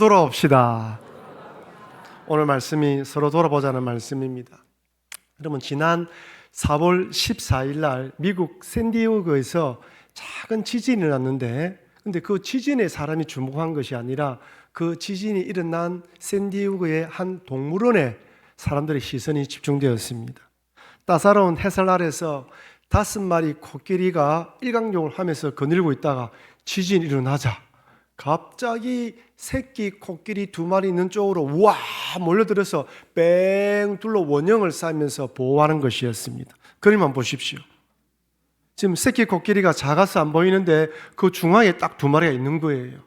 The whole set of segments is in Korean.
돌아옵시다. 오늘 말씀이 서로 돌아보자는 말씀입니다. 여러분, 지난 4월 14일 날 미국 샌디에고에서 작은 지진이 났는데, 근데 그 지진에 사람이 주목한 것이 아니라 그 지진이 일어난 샌디에고의 한 동물원에 사람들의 시선이 집중되었습니다. 따사로운 햇살 아래서 5마리 코끼리가 일광욕을 하면서 거닐고 있다가 지진이 일어나자 갑자기 새끼 코끼리 2마리 있는 쪽으로 와 몰려들어서 뺑 둘러 원형을 쌓으면서 보호하는 것이었습니다. 그림 한번 보십시오. 지금 새끼 코끼리가 작아서 안 보이는데 그 중앙에 딱 2마리가 있는 거예요.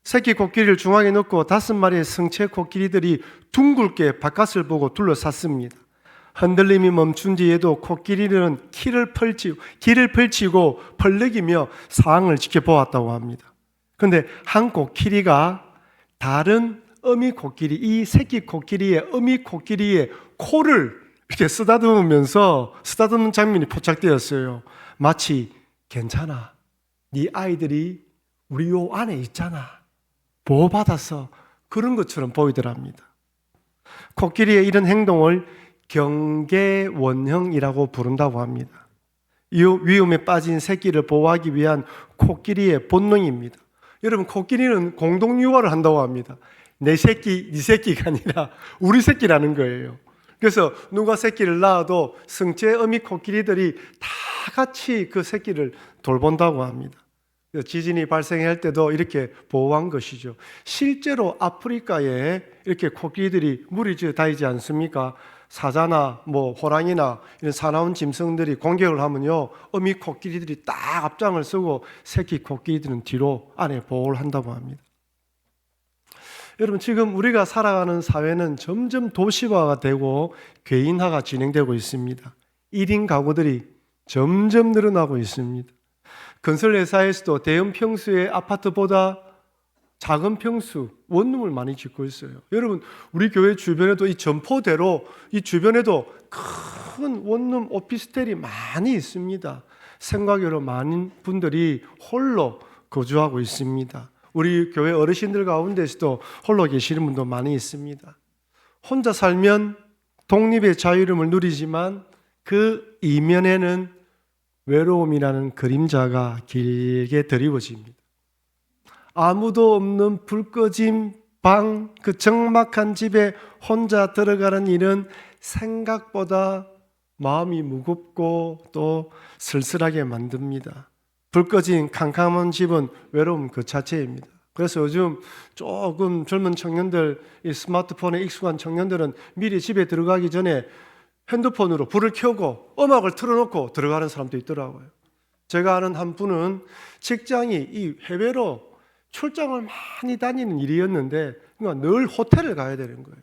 새끼 코끼리를 중앙에 놓고 5마리의 성체 코끼리들이 둥글게 바깥을 보고 둘러쌌습니다. 흔들림이 멈춘 뒤에도 코끼리는 길을 펼치고 펄럭이며 상황을 지켜보았다고 합니다. 그런데 한 코끼리가 다른 어미 코끼리, 이 새끼 코끼리의 어미 코끼리의 코를 이렇게 쓰다듬는 장면이 포착되었어요. 마치 괜찮아, 네 아이들이 우리 요 안에 있잖아, 보호받아서 그런 것처럼 보이더랍니다. 코끼리의 이런 행동을 경계원형이라고 부른다고 합니다. 이 위험에 빠진 새끼를 보호하기 위한 코끼리의 본능입니다. 여러분, 코끼리는 공동유아를 한다고 합니다. 내 새끼, 네 새끼가 아니라 우리 새끼라는 거예요. 그래서 누가 새끼를 낳아도 성체 어미 코끼리들이 다 같이 그 새끼를 돌본다고 합니다. 지진이 발생할 때도 이렇게 보호한 것이죠. 실제로 아프리카에 이렇게 코끼리들이 무리지어 다니지 않습니까? 사자나 호랑이나 이런 사나운 짐승들이 공격을 하면요, 어미 코끼리들이 딱 앞장을 서고 새끼 코끼리들은 뒤로 안에 보호를 한다고 합니다. 여러분, 지금 우리가 살아가는 사회는 점점 도시화가 되고 개인화가 진행되고 있습니다. 1인 가구들이 점점 늘어나고 있습니다. 건설회사에서도 대형 평수의 아파트보다 작은 평수, 원룸을 많이 짓고 있어요. 여러분, 우리 교회 주변에도 이 점포대로 이 주변에도 큰 원룸 오피스텔이 많이 있습니다. 생각외로 많은 분들이 홀로 거주하고 있습니다. 우리 교회 어르신들 가운데서도 홀로 계시는 분도 많이 있습니다. 혼자 살면 독립의 자유를 누리지만 그 이면에는 외로움이라는 그림자가 길게 드리워집니다. 아무도 없는 불 꺼진 방, 그 적막한 집에 혼자 들어가는 일은 생각보다 마음이 무겁고 또 쓸쓸하게 만듭니다. 불 꺼진 캄캄한 집은 외로움 그 자체입니다. 그래서 요즘 조금 젊은 청년들, 이 스마트폰에 익숙한 청년들은 미리 집에 들어가기 전에 핸드폰으로 불을 켜고 음악을 틀어놓고 들어가는 사람도 있더라고요. 제가 아는 한 분은 직장이 이 해외로 출장을 많이 다니는 일이었는데 그러니까 늘 호텔을 가야 되는 거예요.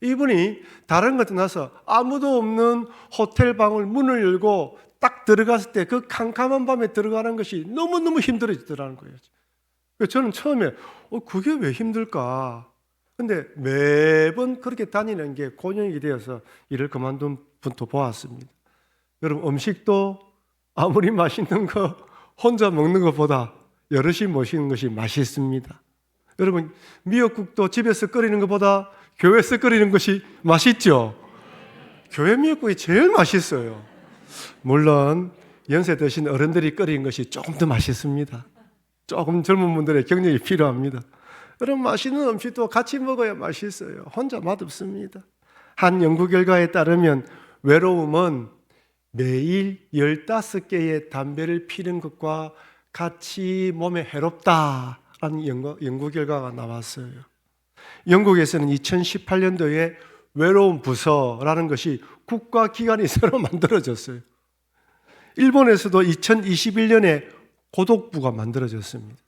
이분이 다른 것 떠나서 아무도 없는 호텔 방을 문을 열고 딱 들어갔을 때 그 캄캄한 밤에 들어가는 것이 너무너무 힘들어지더라는 거예요. 저는 처음에 그게 왜 힘들까? 근데 매번 그렇게 다니는 게 곤욕이 되어서 일을 그만둔 분도 보았습니다. 여러분, 음식도 아무리 맛있는 거 혼자 먹는 것보다 여럿이 모시는 것이 맛있습니다. 여러분, 미역국도 집에서 끓이는 것보다 교회에서 끓이는 것이 맛있죠? 교회 미역국이 제일 맛있어요. 물론 연세 드신 어른들이 끓이는 것이 조금 더 맛있습니다. 조금 젊은 분들의 격려가 필요합니다. 여러분, 맛있는 음식도 같이 먹어야 맛있어요. 혼자 맛없습니다. 한 연구 결과에 따르면 외로움은 매일 15개의 담배를 피는 것과 같이 몸에 해롭다라는 연구 결과가 나왔어요. 영국에서는 2018년도에 외로움 부서라는 것이 국가기관이 새로 만들어졌어요. 일본에서도 2021년에 고독부가 만들어졌습니다.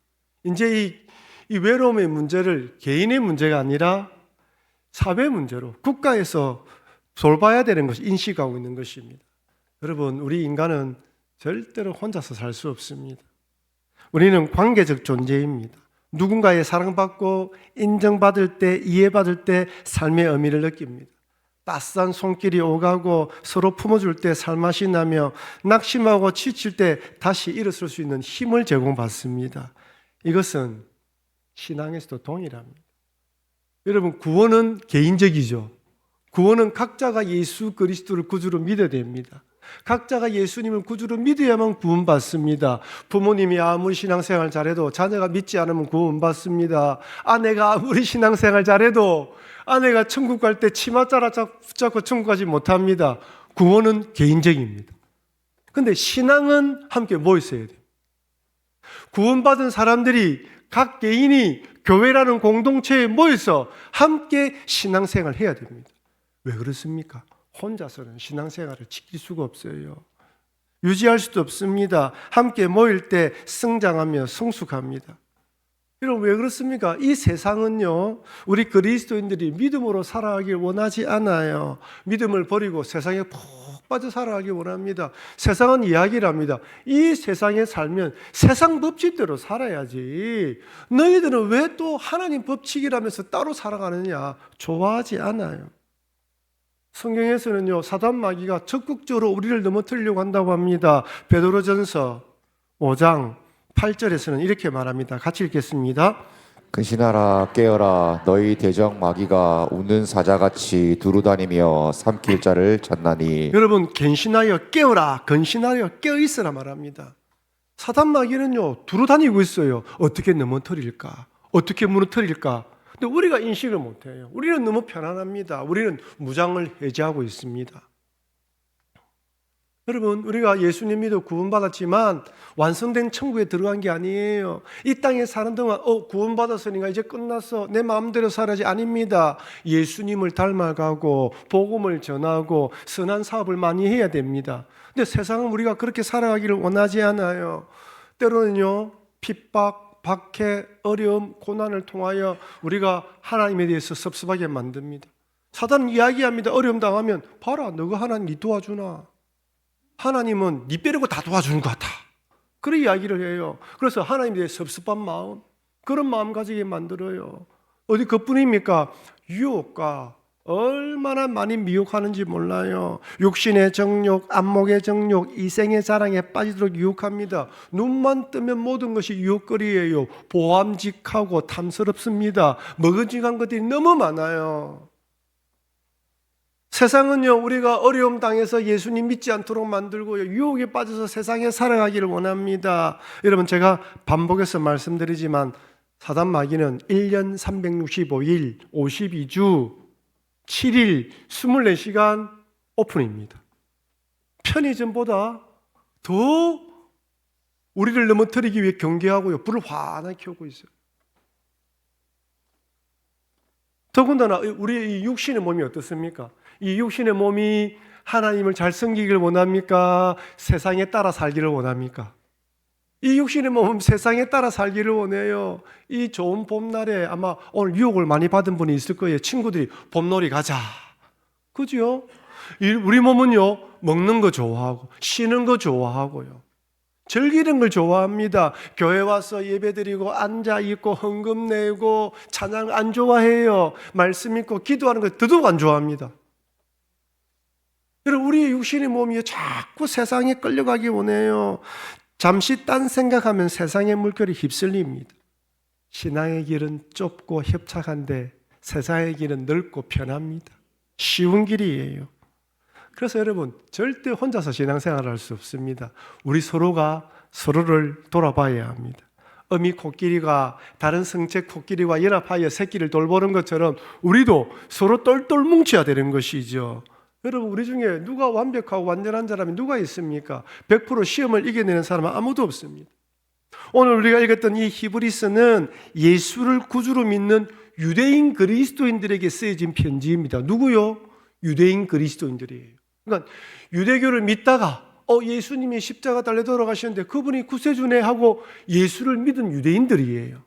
이제 이 외로움의 문제를 개인의 문제가 아니라 사회 문제로 국가에서 돌봐야 되는 것이 인식하고 있는 것입니다. 여러분, 우리 인간은 절대로 혼자서 살 수 없습니다. 우리는 관계적 존재입니다. 누군가의 사랑받고 인정받을 때, 이해받을 때 삶의 의미를 느낍니다. 따스한 손길이 오가고 서로 품어줄 때 살맛이 나며 낙심하고 지칠 때 다시 일어설 수 있는 힘을 제공받습니다. 이것은 신앙에서도 동일합니다. 여러분, 구원은 개인적이죠. 구원은 각자가 예수 그리스도를 구주로 믿어야 됩니다. 각자가 예수님을 구주로 믿어야만 구원받습니다. 부모님이 아무리 신앙생활 잘해도 자녀가 믿지 않으면 구원받습니다. 아내가 아무리 신앙생활 잘해도 아내가 천국 갈 때 치맛자락 붙잡고 천국 가지 못합니다. 구원은 개인적입니다. 근데 신앙은 함께 모여 있어야 돼요. 구원받은 사람들이 각 개인이 교회라는 공동체에 모여서 함께 신앙생활을 해야 됩니다. 왜 그렇습니까? 혼자서는 신앙생활을 지킬 수가 없어요. 유지할 수도 없습니다. 함께 모일 때 성장하며 성숙합니다. 여러분, 왜 그렇습니까? 이 세상은요, 우리 그리스도인들이 믿음으로 살아가길 원하지 않아요. 믿음을 버리고 세상에 푹 빠져 살아가길 원합니다. 세상은 이야기를 합니다. 이 세상에 살면 세상 법칙대로 살아야지. 너희들은 왜 또 하나님 법칙이라면서 따로 살아가느냐? 좋아하지 않아요. 성경에서는요, 사단 마귀가 적극적으로 우리를 넘어뜨리려고 한다고 합니다. 베드로전서 5장 8절에서는 이렇게 말합니다. 같이 읽겠습니다. 근신하라 깨어라 너희 대적 마귀가 웃는 사자같이 두루다니며 삼킬 자를 찾나니. 여러분, 근신하여 깨어라, 근신하여 깨어있으라 말합니다. 사단 마귀는요, 두루다니고 있어요. 어떻게 넘어뜨릴까? 어떻게 무너뜨릴까? 근데 우리가 인식을 못해요. 우리는 너무 편안합니다. 우리는 무장을 해제하고 있습니다. 여러분, 우리가 예수님 믿어 구원받았지만 완성된 천국에 들어간 게 아니에요. 이 땅에 사는 동안 구원받았으니까 이제 끝났어, 내 마음대로 살아야지. 아닙니다. 예수님을 닮아가고 복음을 전하고 선한 사업을 많이 해야 됩니다. 근데 세상은 우리가 그렇게 살아가기를 원하지 않아요. 때로는요, 핍박, 박해, 어려움, 고난을 통하여 우리가 하나님에 대해서 섭섭하게 만듭니다. 사단은 이야기합니다. 어려움 당하면 봐라, 너가 하나님 니 도와주나? 하나님은 니 빼려고 다 도와주는 것 같아. 그런 이야기를 해요. 그래서 하나님에 대해 섭섭한 마음, 그런 마음 가지게 만들어요. 어디 그뿐입니까? 유혹과 얼마나 많이 미혹하는지 몰라요. 육신의 정욕, 안목의 정욕, 이생의 자랑에 빠지도록 유혹합니다. 눈만 뜨면 모든 것이 유혹거리예요. 보암직하고 탐스럽습니다. 먹은직한 것들이 너무 많아요. 세상은요, 우리가 어려움 당해서 예수님 믿지 않도록 만들고 유혹에 빠져서 세상에 살아가기를 원합니다. 여러분, 제가 반복해서 말씀드리지만 사단 마귀는 1년 365일 52주 7일 24시간 오픈입니다. 편의점보다 더 우리를 넘어뜨리기 위해 경계하고요, 불을 환하게 켜고 있어요. 더군다나 우리 이 육신의 몸이 어떻습니까? 이 육신의 몸이 하나님을 잘 섬기기를 원합니까? 세상에 따라 살기를 원합니까? 이 육신의 몸은 세상에 따라 살기를 원해요. 이 좋은 봄날에 아마 오늘 유혹을 많이 받은 분이 있을 거예요. 친구들이 봄놀이 가자. 그죠? 우리 몸은요, 먹는 거 좋아하고 쉬는 거 좋아하고요, 즐기는 걸 좋아합니다. 교회 와서 예배드리고 앉아있고 헌금 내고 찬양 안 좋아해요. 말씀 읽고 기도하는 걸 더더욱 안 좋아합니다. 여러분, 우리의 육신의 몸이 자꾸 세상에 끌려가기 원해요. 잠시 딴 생각하면 세상의 물결이 휩쓸립니다. 신앙의 길은 좁고 협착한데 세상의 길은 넓고 편합니다. 쉬운 길이에요. 그래서 여러분, 절대 혼자서 신앙생활을 할 수 없습니다. 우리 서로가 서로를 돌아봐야 합니다. 어미 코끼리가 다른 성체 코끼리와 연합하여 새끼를 돌보는 것처럼 우리도 서로 똘똘 뭉쳐야 되는 것이죠. 여러분, 우리 중에 누가 완벽하고 완전한 사람이 누가 있습니까? 100% 시험을 이겨내는 사람은 아무도 없습니다. 오늘 우리가 읽었던 이 히브리서는 예수를 구주로 믿는 유대인 그리스도인들에게 쓰여진 편지입니다. 누구요? 유대인 그리스도인들이에요. 그러니까 유대교를 믿다가 예수님이 십자가 달려 돌아가셨는데 그분이 구세주네 하고 예수를 믿은 유대인들이에요.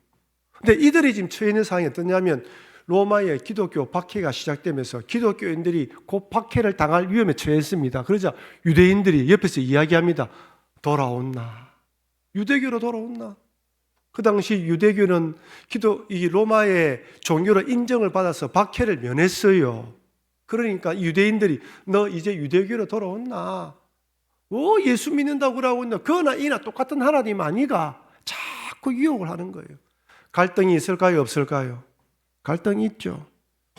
근데 이들이 지금 처해 있는 상황이 어떠냐면 로마의 기독교 박해가 시작되면서 기독교인들이 그 박해를 당할 위험에 처했습니다. 그러자 유대인들이 옆에서 이야기합니다. 돌아온나? 유대교로 돌아온나? 그 당시 유대교는 이 로마의 종교로 인정을 받아서 박해를 면했어요. 그러니까 유대인들이 너 이제 유대교로 돌아온나? 예수 믿는다고 그러고 있나? 그나 이나 똑같은 하나님 아니가? 자꾸 유혹을 하는 거예요. 갈등이 있을까요? 없을까요? 갈등이 있죠.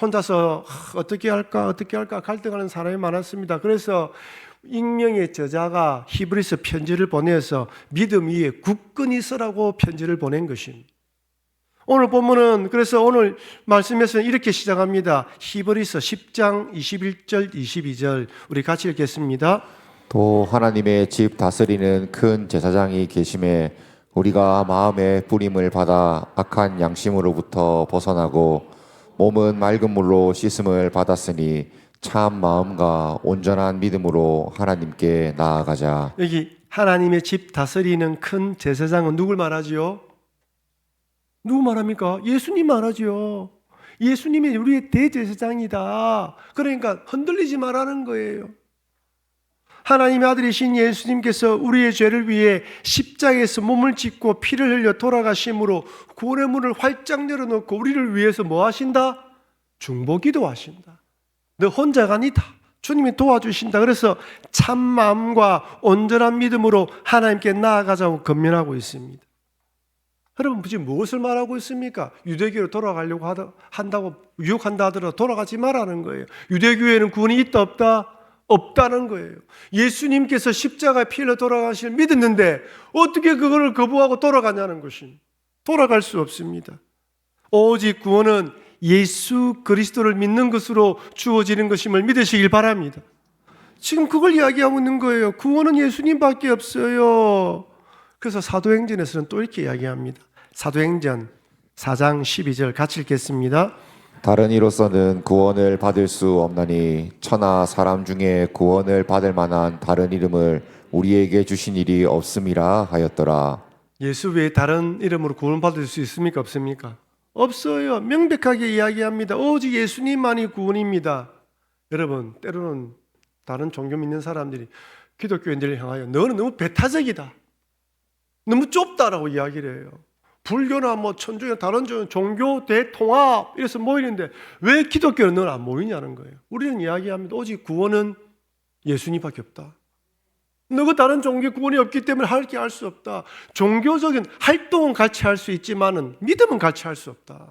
혼자서 어떻게 할까 갈등하는 사람이 많았습니다. 그래서 익명의 저자가 히브리서 편지를 보내서 믿음 위에 굳건히 서라고 편지를 보낸 것입니다. 오늘 본문은 그래서 오늘 말씀에서는 이렇게 시작합니다. 히브리서 10장 21절 22절 우리 같이 읽겠습니다. 또 하나님의 집 다스리는 큰 제사장이 계심에 우리가 마음의 뿌림을 받아 악한 양심으로부터 벗어나고 몸은 맑은 물로 씻음을 받았으니 참 마음과 온전한 믿음으로 하나님께 나아가자. 여기 하나님의 집 다스리는 큰 제사장은 누굴 말하지요? 누구 말합니까? 예수님 말하지요. 예수님이 우리의 대제사장이다. 그러니까 흔들리지 말라는 거예요. 하나님의 아들이신 예수님께서 우리의 죄를 위해 십자가에서 몸을 찢고 피를 흘려 돌아가심으로 구원의 문을 활짝 열어놓고 우리를 위해서 뭐 하신다? 중보기도 하신다. 너 혼자가 아니다. 주님이 도와주신다. 그래서 참 마음과 온전한 믿음으로 하나님께 나아가자고 권면하고 있습니다. 여러분 지금 무엇을 말하고 있습니까? 유대교로 돌아가려고 한다고 유혹한다 하더라도 돌아가지 말라는 거예요. 유대교에는 구원이 있다 없다? 없다는 거예요. 예수님께서 십자가에 피 흘려 돌아가실 믿었는데 어떻게 그거를 거부하고 돌아가냐는 것입니다. 돌아갈 수 없습니다. 오직 구원은 예수 그리스도를 믿는 것으로 주어지는 것임을 믿으시길 바랍니다. 지금 그걸 이야기하고 있는 거예요. 구원은 예수님밖에 없어요. 그래서 사도행전에서는 또 이렇게 이야기합니다. 사도행전 4장 12절 같이 읽겠습니다. 다른 이로서는 구원을 받을 수 없나니 천하 사람 중에 구원을 받을 만한 다른 이름을 우리에게 주신 일이 없음이라 하였더라. 예수 외에 다른 이름으로 구원받을 수 있습니까? 없습니까? 없어요. 명백하게 이야기합니다. 오직 예수님만이 구원입니다. 여러분 때로는 다른 종교 믿는 사람들이 기독교인들을 향하여 너는 너무 배타적이다, 너무 좁다라고 이야기를 해요. 불교나 뭐 천주교 다른 종교 대통합 이래서 모이는데 왜 기독교는 넌 안 모이냐는 거예요. 우리는 이야기합니다. 오직 구원은 예수님밖에 없다. 너가 다른 종교 구원이 없기 때문에 할 게 할 수 없다. 종교적인 활동은 같이 할 수 있지만은 믿음은 같이 할 수 없다.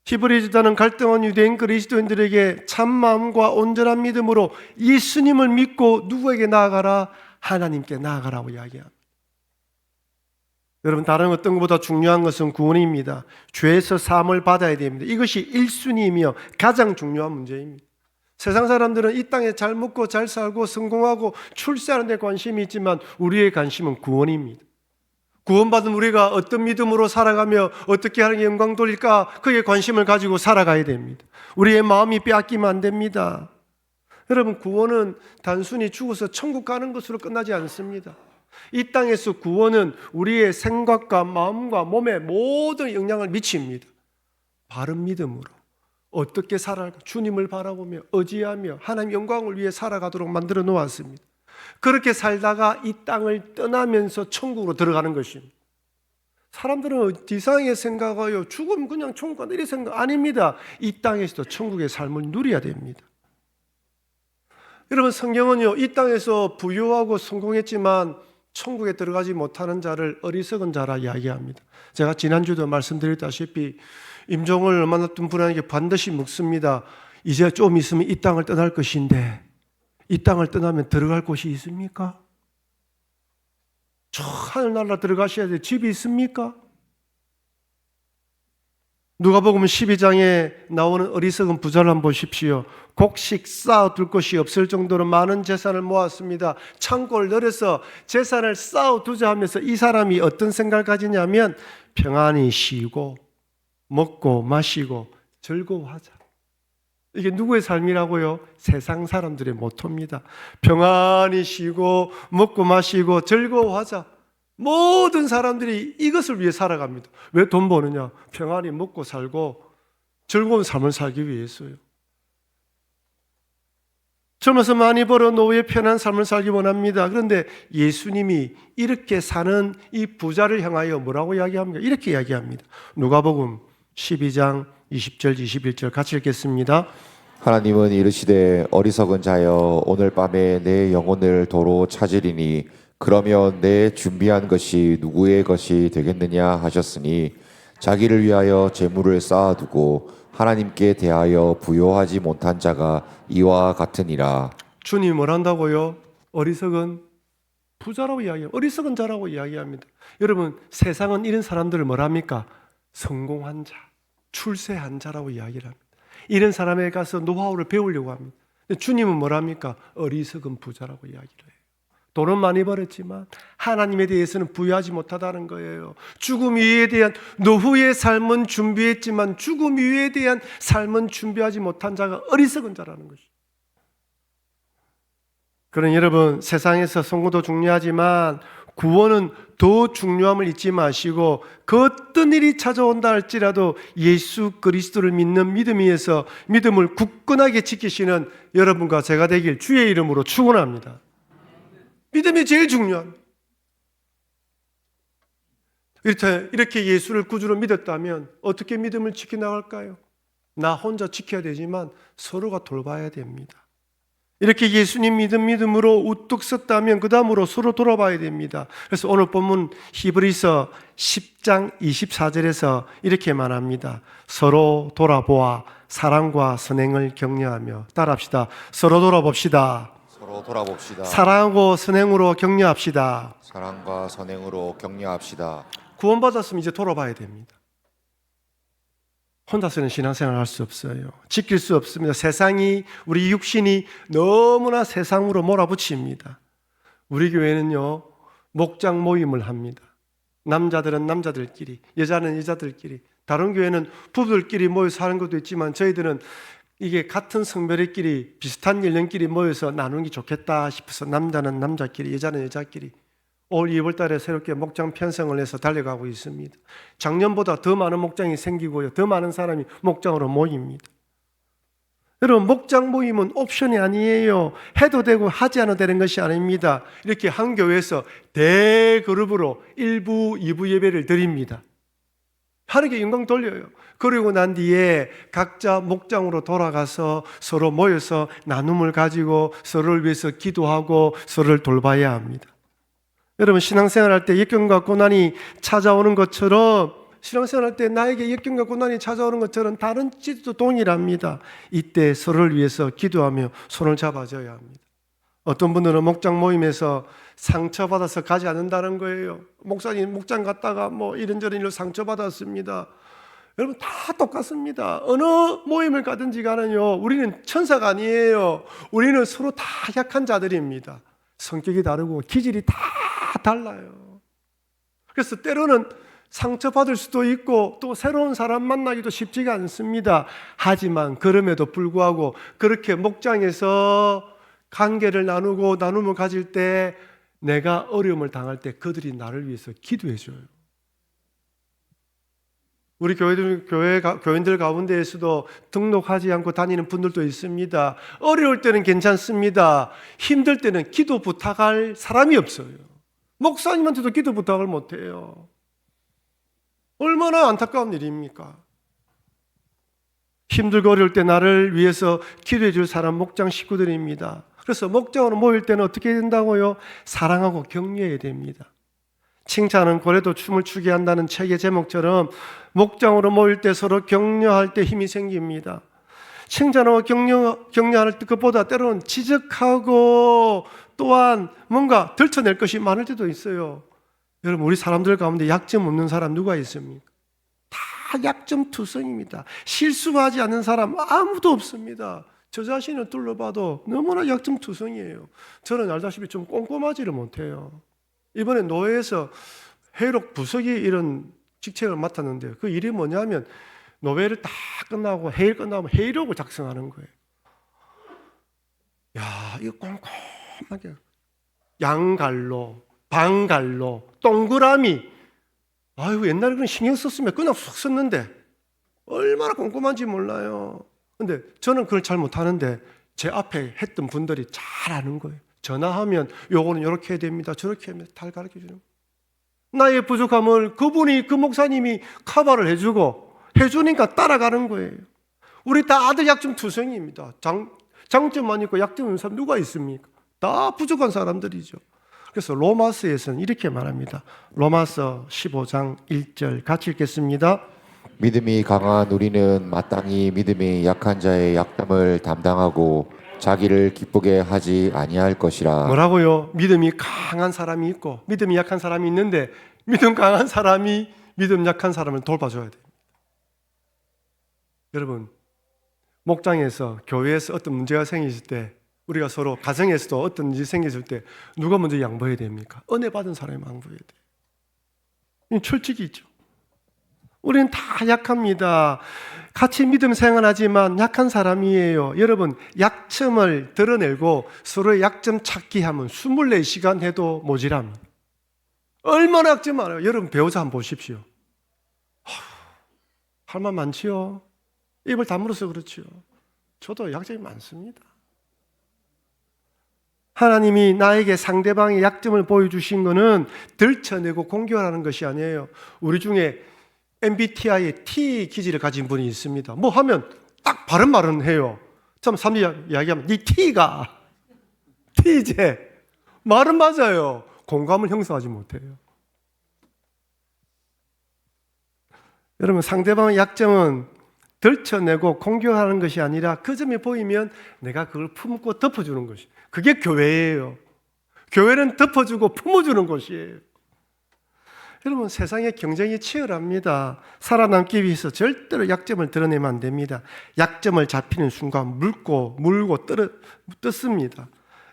히브리서는 갈등한 유대인 그리스도인들에게 참 마음과 온전한 믿음으로 예수님을 믿고 누구에게 나아가라? 하나님께 나아가라고 이야기합니다. 여러분 다른 어떤 것보다 중요한 것은 구원입니다. 죄에서 사함을 받아야 됩니다. 이것이 1순위이며 가장 중요한 문제입니다. 세상 사람들은 이 땅에 잘 먹고 잘 살고 성공하고 출세하는 데 관심이 있지만 우리의 관심은 구원입니다. 구원받은 우리가 어떤 믿음으로 살아가며 어떻게 하는 게 영광 돌릴까 그에 관심을 가지고 살아가야 됩니다. 우리의 마음이 빼앗기면 안 됩니다. 여러분 구원은 단순히 죽어서 천국 가는 것으로 끝나지 않습니다. 이 땅에서 구원은 우리의 생각과 마음과 몸에 모든 영향을 미칩니다. 바른 믿음으로 어떻게 살아갈까? 주님을 바라보며 의지하며 하나님 영광을 위해 살아가도록 만들어 놓았습니다. 그렇게 살다가 이 땅을 떠나면서 천국으로 들어가는 것입니다. 사람들은 이상하게 생각하여 죽으면 그냥 천국 간다 이렇게 생각 아닙니다. 이 땅에서도 천국의 삶을 누려야 됩니다. 여러분 성경은요 이 땅에서 부유하고 성공했지만 천국에 들어가지 못하는 자를 어리석은 자라 이야기합니다. 제가 지난주도 말씀드렸다시피 임종을 얼마나 둔 분에게 반드시 묻습니다. 이제 좀 있으면 이 땅을 떠날 것인데 이 땅을 떠나면 들어갈 곳이 있습니까? 저 하늘나라 들어가셔야 될 집이 있습니까? 누가복음 12장에 나오는 어리석은 부자를 한번 보십시오. 곡식 쌓아둘 곳이 없을 정도로 많은 재산을 모았습니다. 창고를 늘어서 재산을 쌓아두자 하면서 이 사람이 어떤 생각을 가지냐면 평안히 쉬고 먹고 마시고 즐거워하자. 이게 누구의 삶이라고요? 세상 사람들의 모토입니다. 평안히 쉬고 먹고 마시고 즐거워하자. 모든 사람들이 이것을 위해 살아갑니다. 왜 돈 버느냐? 평안히 먹고 살고 즐거운 삶을 살기 위해서요. 젊어서 많이 벌어 노후에 편한 삶을 살기 원합니다. 그런데 예수님이 이렇게 사는 이 부자를 향하여 뭐라고 이야기합니까? 이렇게 이야기합니다. 누가복음 12장 20절 21절 같이 읽겠습니다. 하나님은 이르시되 어리석은 자여 오늘 밤에 내 영혼을 도로 찾으리니 그러면 내 준비한 것이 누구의 것이 되겠느냐 하셨으니 자기를 위하여 재물을 쌓아두고 하나님께 대하여 부요하지 못한 자가 이와 같으니라. 주님 뭘 한다고요? 어리석은 부자라고 이야기해요. 어리석은 자라고 이야기합니다. 여러분, 세상은 이런 사람들을 뭐랍니까? 성공한 자, 출세한 자라고 이야기를 합니다. 이런 사람에 가서 노하우를 배우려고 합니다. 근데 주님은 뭐랍니까? 어리석은 부자라고 이야기를 해요. 돈은 많이 벌었지만 하나님에 대해서는 부여하지 못하다는 거예요. 죽음 이후에 대한 노후의 삶은 준비했지만 죽음 이후에 대한 삶은 준비하지 못한 자가 어리석은 자라는 것이죠. 그러니 여러분, 세상에서 성공도 중요하지만 구원은 더 중요함을 잊지 마시고 그 어떤 일이 찾아온다 할지라도 예수 그리스도를 믿는 믿음 위에서 믿음을 굳건하게 지키시는 여러분과 제가 되길 주의 이름으로 축원합니다. 믿음이 제일 중요합니다. 이렇게 예수를 구주로 믿었다면 어떻게 믿음을 지켜나갈까요? 나 혼자 지켜야 되지만 서로가 돌봐야 됩니다. 이렇게 예수님 믿음으로 우뚝 섰다면 그 다음으로 서로 돌아봐야 됩니다. 그래서 오늘 본문 히브리서 10장 24절에서 이렇게 말합니다. 서로 돌아보아 사랑과 선행을 격려하며 따라합시다. 서로 돌아봅시다. 서로 돌아봅시다. 사랑하고 선행으로 격려합시다. 사랑과 선행으로 격려합시다. 구원받았으면 이제 돌아봐야 됩니다. 혼자서는 신앙생활 할 수 없어요. 지킬 수 없습니다. 세상이, 우리 육신이 너무나 세상으로 몰아붙입니다. 우리 교회는요, 목장 모임을 합니다. 남자들은 남자들끼리, 여자는 여자들끼리, 다른 교회는 부부들끼리 모여서 하는 것도 있지만 저희들은 이게 같은 성별끼리 비슷한 연령끼리 모여서 나누는 게 좋겠다 싶어서 남자는 남자끼리, 여자는 여자끼리 올 2월 달에 새롭게 목장 편성을 해서 달려가고 있습니다. 작년보다 더 많은 목장이 생기고요. 더 많은 사람이 목장으로 모입니다. 여러분, 목장 모임은 옵션이 아니에요. 해도 되고 하지 않아도 되는 것이 아닙니다. 이렇게 한 교회에서 대그룹으로 1부, 2부 예배를 드립니다. 하나님께 영광 돌려요. 그리고 난 뒤에 각자 목장으로 돌아가서 서로 모여서 나눔을 가지고 서로를 위해서 기도하고 서로를 돌봐야 합니다. 여러분, 신앙생활 할 때 역경과 고난이 찾아오는 것처럼 신앙생활 할 때 나에게 역경과 고난이 찾아오는 것처럼 다른 지도 동일합니다. 이때 서로를 위해서 기도하며 손을 잡아줘야 합니다. 어떤 분들은 목장 모임에서 상처받아서 가지 않는다는 거예요. 목사님 목장 갔다가 뭐 이런저런 일로 상처받았습니다. 여러분, 다 똑같습니다. 어느 모임을 가든지 간에요, 우리는 천사가 아니에요. 우리는 서로 다 약한 자들입니다. 성격이 다르고 기질이 다 달라요. 그래서 때로는 상처받을 수도 있고 또 새로운 사람 만나기도 쉽지가 않습니다. 하지만 그럼에도 불구하고 그렇게 목장에서 관계를 나누고 나눔을 가질 때 내가 어려움을 당할 때 그들이 나를 위해서 기도해 줘요. 우리 교인들 가운데에서도 등록하지 않고 다니는 분들도 있습니다. 어려울 때는 괜찮습니다. 힘들 때는 기도 부탁할 사람이 없어요. 목사님한테도 기도 부탁을 못해요. 얼마나 안타까운 일입니까? 힘들고 어려울 때 나를 위해서 기도해 줄 사람 목장 식구들입니다. 그래서 목장으로 모일 때는 어떻게 해야 된다고요? 사랑하고 격려해야 됩니다. 칭찬은 고래도 춤을 추게 한다는 책의 제목처럼 목장으로 모일 때 서로 격려할 때 힘이 생깁니다. 칭찬하고 격려할 것보다 때로는 지적하고 또한 뭔가 들춰낼 것이 많을 때도 있어요. 여러분, 우리 사람들 가운데 약점 없는 사람 누가 있습니까? 다 약점 투성입니다. 실수하지 않는 사람 아무도 없습니다. 저 자신을 둘러봐도 너무나 약점 투성이에요. 저는 알다시피 좀 꼼꼼하지를 못해요. 이번에 노회에서 회록 부서기 이런 직책을 맡았는데 그 일이 뭐냐면 노회를 다 끝나고 회의 끝나면 회의록을 작성하는 거예요. 야, 이거 꼼꼼하게 양갈로, 반갈로, 동그라미. 아유, 옛날에 그런 신경 썼으면 그냥 쏙 썼는데 얼마나 꼼꼼한지 몰라요. 근데 저는 그걸 잘 못하는데 제 앞에 했던 분들이 잘 아는 거예요. 전화하면 요거는 이렇게 해야 됩니다. 저렇게 해야 됩니다. 다 가르쳐 주는 거예요. 나의 부족함을 그분이, 그 목사님이 커버를 해주니까 따라가는 거예요. 우리 다 아들 약점 투성입니다. 장점만 있고 약점 없는 사람 누가 있습니까? 다 부족한 사람들이죠. 그래서 로마서에서는 이렇게 말합니다. 로마서 15장 1절 같이 읽겠습니다. 믿음이 강한 우리는 마땅히 믿음이 약한 자의 약점을 담당하고 자기를 기쁘게 하지 아니할 것이라. 뭐라고요? 믿음이 강한 사람이 있고 믿음이 약한 사람이 있는데 믿음 강한 사람이 믿음 약한 사람을 돌봐줘야 돼요. 여러분, 목장에서 교회에서 어떤 문제가 생겼을 때 우리가 서로 가정에서도 어떤 일이 생겼을 때 누가 먼저 양보해야 됩니까? 은혜 받은 사람이 양보해야 돼요. 이건 철칙이 있죠. 우리는 다 약합니다. 같이 믿음 생활하지만 약한 사람이에요. 여러분, 약점을 드러내고 서로의 약점 찾기 하면 24시간 해도 모자랍니다. 얼마나 약점 많아요. 여러분, 배우자 한번 보십시오. 할 말 많지요. 입을 다물어서 그렇지요. 저도 약점이 많습니다. 하나님이 나에게 상대방의 약점을 보여주신 것은 들춰내고 공격하는 것이 아니에요. 우리 중에 MBTI의 T 기질을 가진 분이 있습니다. 뭐 하면 딱 바른 말은 해요. 참 사람들이 이야기하면 네 T가 T제 말은 맞아요. 공감을 형성하지 못해요. 여러분, 상대방의 약점은 들춰내고 공격하는 것이 아니라 그 점이 보이면 내가 그걸 품고 덮어주는 것이, 그게 교회예요. 교회는 덮어주고 품어주는 것이에요. 여러분, 세상의 경쟁이 치열합니다. 살아남기 위해서 절대로 약점을 드러내면 안 됩니다. 약점을 잡히는 순간 물고 뜯습니다.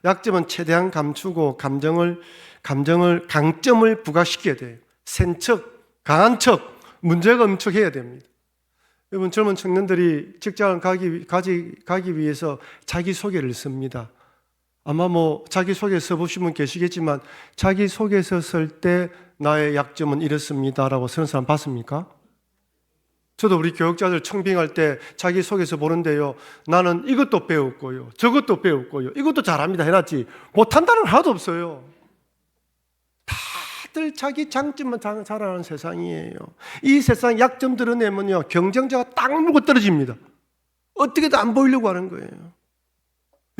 약점은 최대한 감추고 강점을 부각시켜야 돼요. 센 척, 강한 척, 문제가 없는 척 해야 됩니다. 여러분, 젊은 청년들이 직장을 가기 위해서 자기소개를 씁니다. 아마 자기소개 써보시면 계시겠지만 자기소개서 쓸 때 나의 약점은 이렇습니다라고 쓰는 사람 봤습니까? 저도 우리 교육자들 청빙할 때 자기소개서 보는데요, 나는 이것도 배웠고요, 저것도 배웠고요, 이것도 잘합니다 해놨지 못한다는 하나도 없어요. 다들 자기 장점만 자랑하는 세상이에요. 이 세상 약점 드러내면요, 경쟁자가 딱 물고 떨어집니다. 어떻게든 안 보이려고 하는 거예요.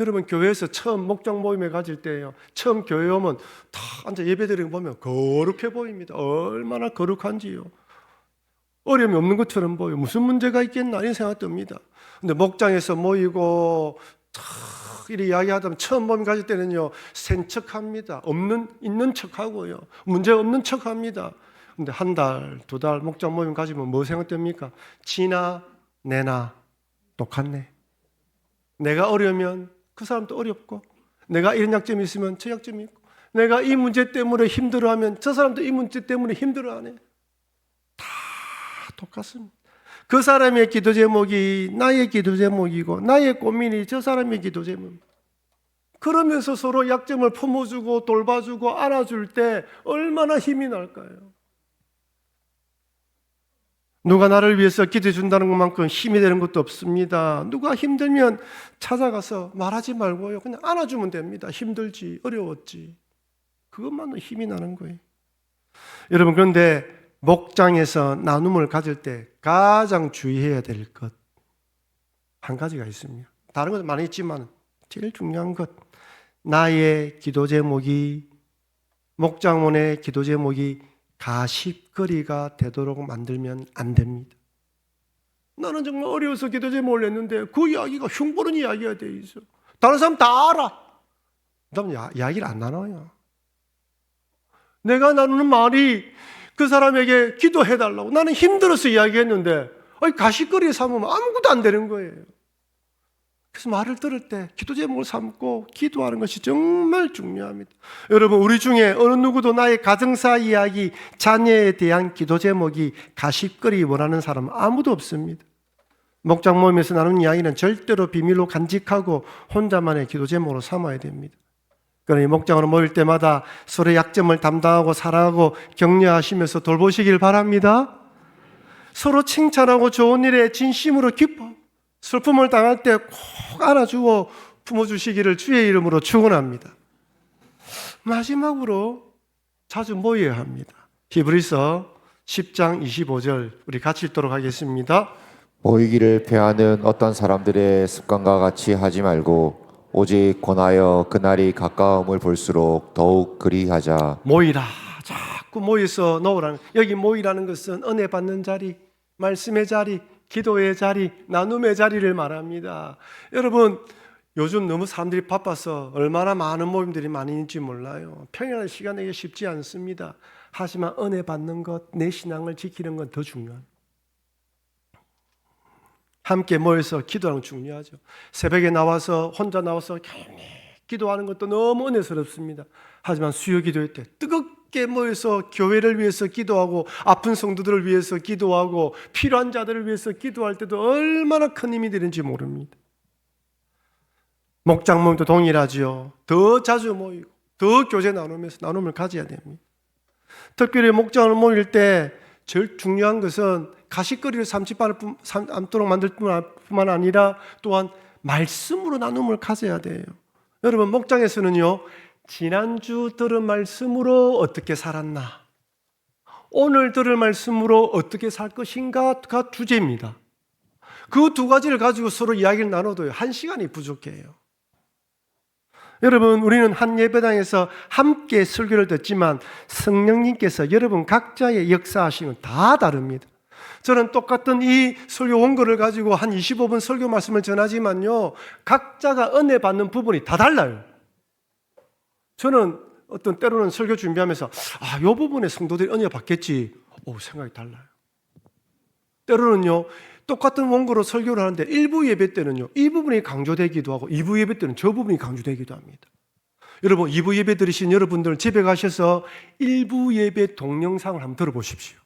여러분, 교회에서 처음 목장 모임에 가질 때요, 처음 교회 오면 다 앉아 예배드리는 거 보면 거룩해 보입니다. 얼마나 거룩한지요. 어려움이 없는 것처럼 보여요. 무슨 문제가 있겠나 이런 생각 듭니다. 근데 목장에서 모이고 이렇게 이야기하다 처음 모임 가질 때는요, 센 척합니다. 있는 척하고요, 문제 없는 척합니다. 근데 한 달, 두 달 목장 모임 가지면 뭐 생각됩니까? 지나 내나 똑같네. 내가 어려우면 그 사람도 어렵고, 내가 이런 약점이 있으면 저 약점이 있고, 내가 이 문제 때문에 힘들어하면 저 사람도 이 문제 때문에 힘들어하네. 다 똑같습니다. 그 사람의 기도 제목이 나의 기도 제목이고 나의 고민이 저 사람의 기도 제목입니다. 그러면서 서로 약점을 품어주고 돌봐주고 안아줄 때 얼마나 힘이 날까요? 누가 나를 위해서 기도해 준다는 것만큼 힘이 되는 것도 없습니다. 누가 힘들면 찾아가서 말하지 말고요, 그냥 안아주면 됩니다. 힘들지, 어려웠지, 그것만으로 힘이 나는 거예요. 여러분, 그런데 목장에서 나눔을 가질 때 가장 주의해야 될 것 한 가지가 있습니다. 다른 것도 많이 있지만 제일 중요한 것, 나의 기도 제목이, 목장원의 기도 제목이 가십거리가 되도록 만들면 안 됩니다. 나는 정말 어려워서 기도 제목을 냈는데 그 이야기가 흉보는 이야기가 돼 있어. 다른 사람 다 알아. 그다음 이야기를 안 나눠요. 내가 나누는 말이 그 사람에게 기도해달라고, 나는 힘들어서 이야기했는데 가십거리에 삼으면 아무것도 안 되는 거예요. 그래서 말을 들을 때 기도 제목을 삼고 기도하는 것이 정말 중요합니다. 여러분, 우리 중에 어느 누구도 나의 가정사 이야기, 자녀에 대한 기도 제목이 가십거리 원하는 사람은 아무도 없습니다. 목장 모임에서 나누는 이야기는 절대로 비밀로 간직하고 혼자만의 기도 제목으로 삼아야 됩니다. 그러니 목장으로 모일 때마다 서로의 약점을 담당하고 사랑하고 격려하시면서 돌보시길 바랍니다. 서로 칭찬하고 좋은 일에 진심으로 기뻐, 슬픔을 당할 때 꼭 안아주고 품어주시기를 주의 이름으로 축원합니다. 마지막으로 자주 모여야 합니다. 히브리서 10장 25절 우리 같이 읽도록 하겠습니다. 모이기를 패하는 어떤 사람들의 습관과 같이 하지 말고 오직 권하여 그날이 가까움을 볼수록 더욱 그리하자. 모이라. 자꾸 모여서 놓으라는. 여기 모이라는 것은 은혜 받는 자리, 말씀의 자리, 기도의 자리, 나눔의 자리를 말합니다. 여러분, 요즘 너무 사람들이 바빠서 얼마나 많은 모임들이 많이 있는지 몰라요. 평일날 시간 내기 쉽지 않습니다. 하지만 은혜 받는 것, 내 신앙을 지키는 건 더 중요합니다. 함께 모여서 기도하는 건 중요하죠. 새벽에 나와서 혼자 나와서 기도하는 것도 너무 은혜스럽습니다. 하지만 수요 기도회 때 뜨겁게 모여서 교회를 위해서 기도하고 아픈 성도들을 위해서 기도하고 필요한 자들을 위해서 기도할 때도 얼마나 큰 힘이 되는지 모릅니다. 목장 모임도 동일하지요. 더 자주 모이고 더 교제 나누면서 나눔을 가져야 됩니다. 특별히 목장을 모일 때 제일 중요한 것은 가시거리를 삼지 않도록 만들 뿐만 아니라 또한 말씀으로 나눔을 가져야 돼요. 여러분, 목장에서는요, 지난주 들은 말씀으로 어떻게 살았나, 오늘 들을 말씀으로 어떻게 살 것인가가 주제입니다. 그 두 가지를 가지고 서로 이야기를 나눠도요, 1시간이 부족해요. 여러분, 우리는 한 예배당에서 함께 설교를 듣지만 성령님께서 여러분 각자의 역사하심은 다 다릅니다. 저는 똑같은 이 설교 원고를 가지고 한 25분 설교 말씀을 전하지만요, 각자가 은혜 받는 부분이 다 달라요. 저는 때로는 설교 준비하면서 이 부분에 성도들이 은혜 받겠지, 생각이 달라요. 때로는요, 똑같은 원고로 설교를 하는데 1부 예배 때는요, 이 부분이 강조되기도 하고 2부 예배 때는 저 부분이 강조되기도 합니다. 여러분, 2부 예배 들으신 여러분들 집에 가셔서 1부 예배 동영상을 한번 들어보십시오.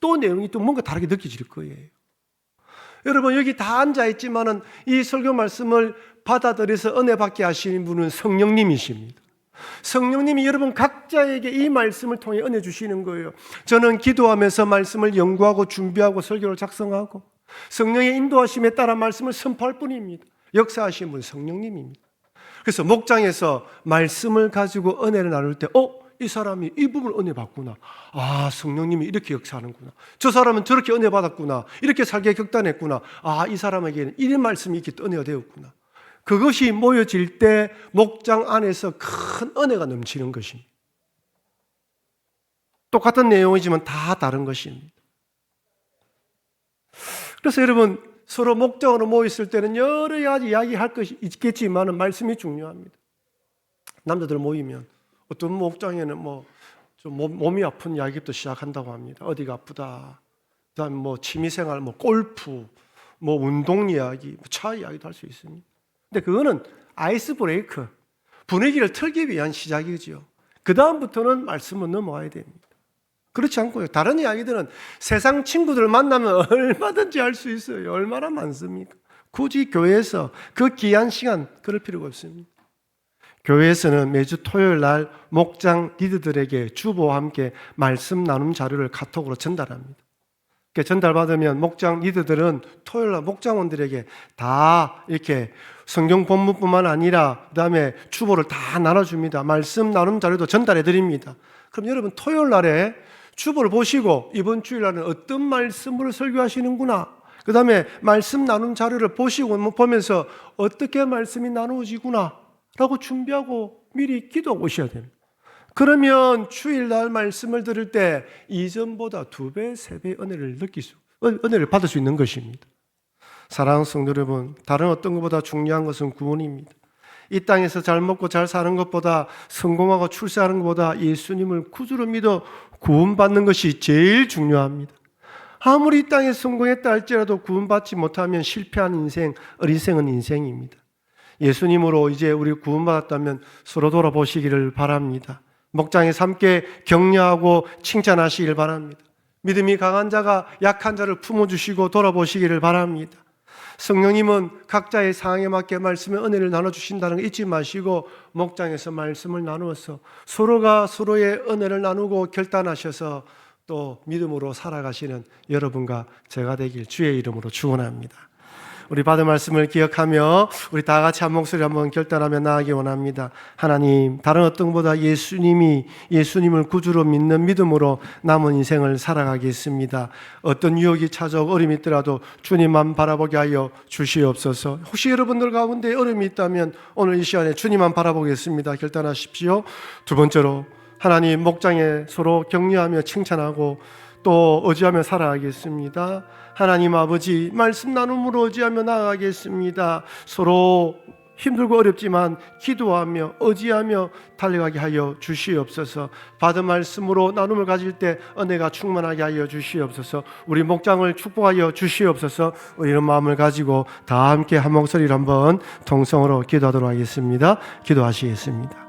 또 내용이 또 뭔가 다르게 느껴질 거예요. 여러분, 여기 다 앉아있지만은 이 설교 말씀을 받아들여서 은혜 받게 하시는 분은 성령님이십니다. 성령님이 여러분 각자에게 이 말씀을 통해 은혜 주시는 거예요. 저는 기도하면서 말씀을 연구하고 준비하고 설교를 작성하고 성령의 인도하심에 따라 말씀을 선포할 뿐입니다. 역사하신 분 성령님입니다. 그래서 목장에서 말씀을 가지고 은혜를 나눌 때 이 사람이 이 부분을 은혜 받구나. 성령님이 이렇게 역사하는구나. 저 사람은 저렇게 은혜 받았구나. 이렇게 살게 결단했구나. 이 사람에게는 이런 말씀이 이렇게 은혜가 되었구나. 그것이 모여질 때 목장 안에서 큰 은혜가 넘치는 것입니다. 똑같은 내용이지만 다 다른 것입니다. 그래서 여러분, 서로 목장으로 모였을 때는 여러 가지 이야기할 것이 있겠지만 말씀이 중요합니다. 남자들 모이면 어떤 목장에는 좀 몸이 아픈 이야기부터 시작한다고 합니다. 어디가 아프다. 그다음 취미생활, 골프, 운동 이야기, 차 이야기도 할 수 있습니다. 근데 그거는 아이스 브레이크, 분위기를 틀기 위한 시작이죠. 그 다음부터는 말씀은 넘어가야 됩니다. 그렇지 않고요, 다른 이야기들은 세상 친구들 만나면 얼마든지 할 수 있어요. 얼마나 많습니까? 굳이 교회에서 그 귀한 시간 그럴 필요가 없습니다. 교회에서는 매주 토요일 날 목장 리더들에게 주보와 함께 말씀 나눔 자료를 카톡으로 전달합니다. 전달받으면 목장 리더들은 토요일 날 목장원들에게 다 이렇게 성경 본문뿐만 아니라 그다음에 주보를 다 나눠줍니다. 말씀 나눔 자료도 전달해 드립니다. 그럼 여러분 토요일 날에 주보를 보시고 이번 주일 날은 어떤 말씀으로 설교하시는구나, 그 다음에 말씀 나눔 자료를 보면서 어떻게 말씀이 나누어지구나 라고 준비하고 미리 기도하고 오셔야 됩니다. 그러면 주일날 말씀을 들을 때 이전보다 2배, 3배의 은혜를 받을 수 있는 것입니다. 사랑하는 성도 여러분, 다른 어떤 것보다 중요한 것은 구원입니다. 이 땅에서 잘 먹고 잘 사는 것보다, 성공하고 출세하는 것보다 예수님을 구주로 믿어 구원받는 것이 제일 중요합니다. 아무리 이 땅에 성공했다 할지라도 구원받지 못하면 실패한 인생, 어리석은 인생입니다. 예수님으로 이제 우리 구원받았다면 서로 돌아보시기를 바랍니다. 목장에서 함께 격려하고 칭찬하시기를 바랍니다. 믿음이 강한 자가 약한 자를 품어주시고 돌아보시기를 바랍니다. 성령님은 각자의 상황에 맞게 말씀의 은혜를 나눠주신다는 거 잊지 마시고 목장에서 말씀을 나누어서 서로가 서로의 은혜를 나누고 결단하셔서 또 믿음으로 살아가시는 여러분과 제가 되길 주의 이름으로 축원합니다. 우리 받은 말씀을 기억하며 우리 다 같이 한 목소리 한번 결단하며 나아가기 원합니다. 하나님, 다른 어떤 것보다 예수님을 구주로 믿는 믿음으로 남은 인생을 살아가겠습니다. 어떤 유혹이 찾아오고 어려움이 있더라도 주님만 바라보게 하여 주시옵소서. 혹시 여러분들 가운데 어려움이 있다면 오늘 이 시간에 주님만 바라보겠습니다. 결단하십시오. 두 번째로, 하나님 목장에 서로 격려하며 칭찬하고 또 의지하며 살아가겠습니다. 하나님 아버지, 말씀 나눔으로 의지하며 나아가겠습니다. 서로 힘들고 어렵지만 기도하며 의지하며 달려가게 하여 주시옵소서. 받은 말씀으로 나눔을 가질 때 은혜가 충만하게 하여 주시옵소서. 우리 목장을 축복하여 주시옵소서. 이런 마음을 가지고 다 함께 한 목소리로 한번 통성으로 기도하도록 하겠습니다. 기도하시겠습니다.